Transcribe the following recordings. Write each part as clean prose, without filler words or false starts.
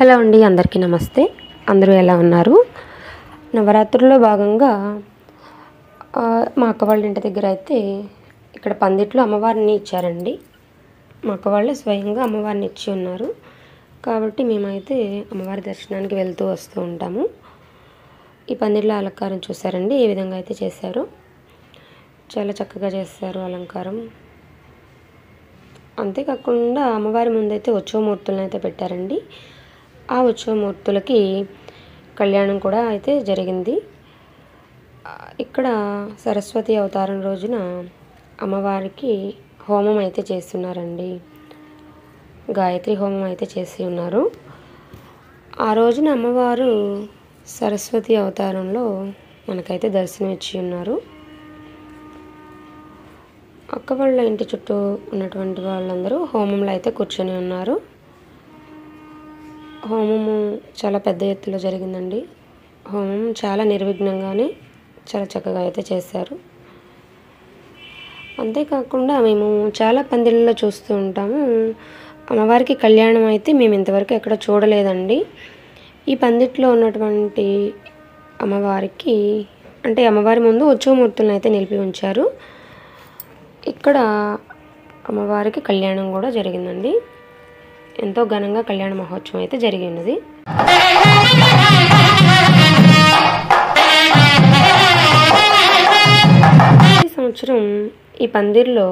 Hello అండి, అందరికీ నమస్తే. అందరూ ఎలా ఉన్నారు? నవరాత్రుల్లో భాగంగా మా అక్క వాళ్ళ ఇంటి దగ్గర అయితే ఇక్కడ పందిట్లో అమ్మవారిని ఇచ్చారండి. మా అక్క వాళ్ళే స్వయంగా అమ్మవారిని ఇచ్చి ఉన్నారు కాబట్టి మేమైతే అమ్మవారి దర్శనానికి వెళ్తూ వస్తూ ఉంటాము. ఈ పందిట్లో అలంకారం చూసారండి, ఏ విధంగా అయితే చేశారో చాలా చక్కగా చేస్తారు అలంకారం. అంతేకాకుండా అమ్మవారి ముందైతే ఉత్సవమూర్తులను అయితే పెట్టారండి. ఆ ఉత్సవమూర్తులకి కళ్యాణం కూడా అయితే జరిగింది. ఇక్కడ సరస్వతి అవతారం రోజున అమ్మవారికి హోమం అయితే చేస్తున్నారండి. గాయత్రి హోమం అయితే చేసి ఉన్నారు. ఆ రోజున అమ్మవారు సరస్వతి అవతారంలో మనకైతే దర్శనం ఇచ్చి ఉన్నారు. అక్క వాళ్ళ ఇంటి చుట్టూ ఉన్నటువంటి వాళ్ళందరూ హోమంలో అయితే కూర్చొని ఉన్నారు. హోమము చాలా పెద్ద ఎత్తులో జరిగిందండి. హోమం చాలా నిర్విఘ్నంగానే చాలా చక్కగా అయితే చేశారు. అంతేకాకుండా మేము చాలా పందిళ్ళలో చూస్తూ ఉంటాము. అమ్మవారికి కళ్యాణం అయితే మేము ఇంతవరకు ఎక్కడ చూడలేదండి. ఈ పందిట్లో ఉన్నటువంటి అమ్మవారికి అంటే అమ్మవారి ముందు ఉత్సవమూర్తులను అయితే నిలిపి ఉంచారు. ఇక్కడ అమ్మవారికి కళ్యాణం కూడా జరిగిందండి. ఎంతో ఘనంగా కళ్యాణ మహోత్సవం అయితే జరిగి ఉన్నది. ఈ సంవత్సరం ఈ పందిర్లో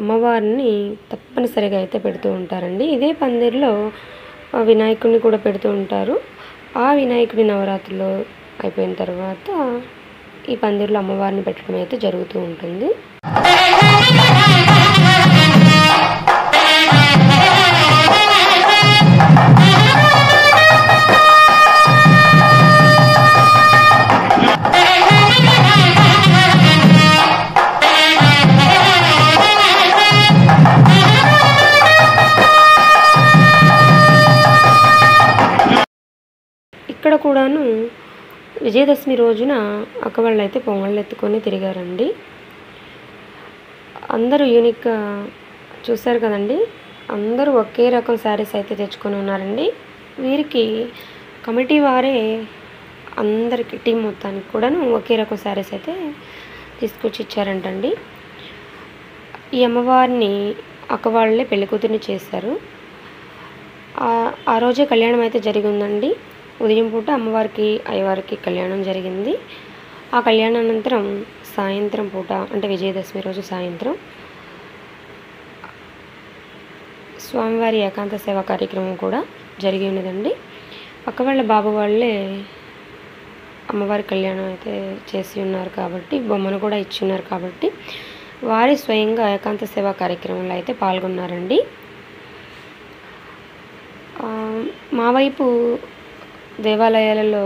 అమ్మవారిని తప్పనిసరిగా అయితే పెడుతూ ఉంటారండి. ఇదే పందిర్లో వినాయకుడిని కూడా పెడుతూ ఉంటారు. ఆ వినాయకుడి నవరాత్రులు అయిపోయిన తర్వాత ఈ పందిర్లో అమ్మవారిని పెట్టడం అయితే జరుగుతూ ఉంటుంది. ఇక్కడ కూడాను విజయదశమి రోజున అక్క వాళ్ళు అయితే పొంగళ్ళు ఎత్తుకొని తిరిగారండి. అందరూ యూనిక్గా చూశారు కదండి. అందరూ ఒకే రకం శారీస్ అయితే తెచ్చుకొని ఉన్నారండి. వీరికి కమిటీ వారే అందరికి టీం మొత్తానికి కూడాను ఒకే రకం శారీస్ అయితే తీసుకొచ్చి ఇచ్చారంటండి. ఈ అమ్మవారిని అక్క వాళ్ళే పెళ్లి కూతుర్ని చేశారు. ఆ రోజే కళ్యాణం అయితే జరిగిందండి. ఉదయం పూట అమ్మవారికి అయ్యవారికి కళ్యాణం జరిగింది. ఆ కళ్యాణానంతరం సాయంత్రం పూట అంటే విజయదశమి రోజు సాయంత్రం స్వామివారి ఏకాంత సేవా కార్యక్రమం కూడా జరిగి ఉన్నదండి. పక్క వాళ్ళ బాబు వాళ్ళే అమ్మవారి కళ్యాణం అయితే చేసి ఉన్నారు కాబట్టి బొమ్మను కూడా ఇచ్చి ఉన్నారు కాబట్టి వారి స్వయంగా ఏకాంత సేవా కార్యక్రమంలో అయితే పాల్గొన్నారండి. మా వైపు దేవాలయాలలో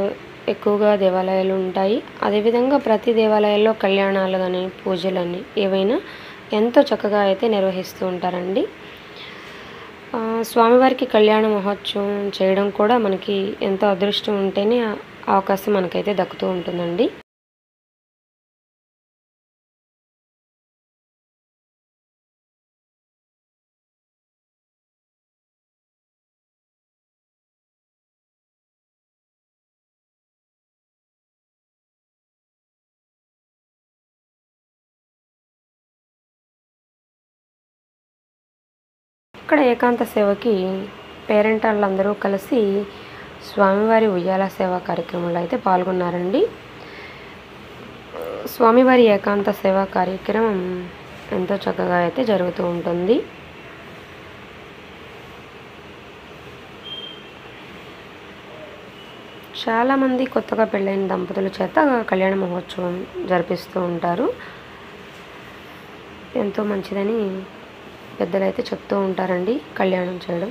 ఎక్కువగా దేవాలయాలు ఉంటాయి. అదేవిధంగా ప్రతి దేవాలయాల్లో కళ్యాణాలు కానీ పూజలని ఏవైనా ఎంతో చక్కగా అయితే నిర్వహిస్తూ ఉంటారండి. స్వామివారికి కళ్యాణ మహోత్సవం చేయడం కూడా మనకి ఎంతో అదృష్టం ఉంటేనే అవకాశం మనకైతే దక్కుతూ ఉంటుందండి. ఇక్కడ ఏకాంత సేవకి పేరెంట్ వాళ్ళందరూ కలిసి స్వామివారి ఉయ్యాల సేవా కార్యక్రమంలో అయితే పాల్గొన్నారండి. స్వామివారి ఏకాంత సేవా కార్యక్రమం ఎంతో చక్కగా అయితే జరుగుతూ ఉంటుంది. చాలామంది కొత్తగా పెళ్ళైన దంపతుల చేత కళ్యాణ మహోత్సవం జరిపిస్తూ ఉంటారు. ఎంతో మంచిదని పెద్దలు అయితే చెప్తూ ఉంటారండి కళ్యాణం చేయడం.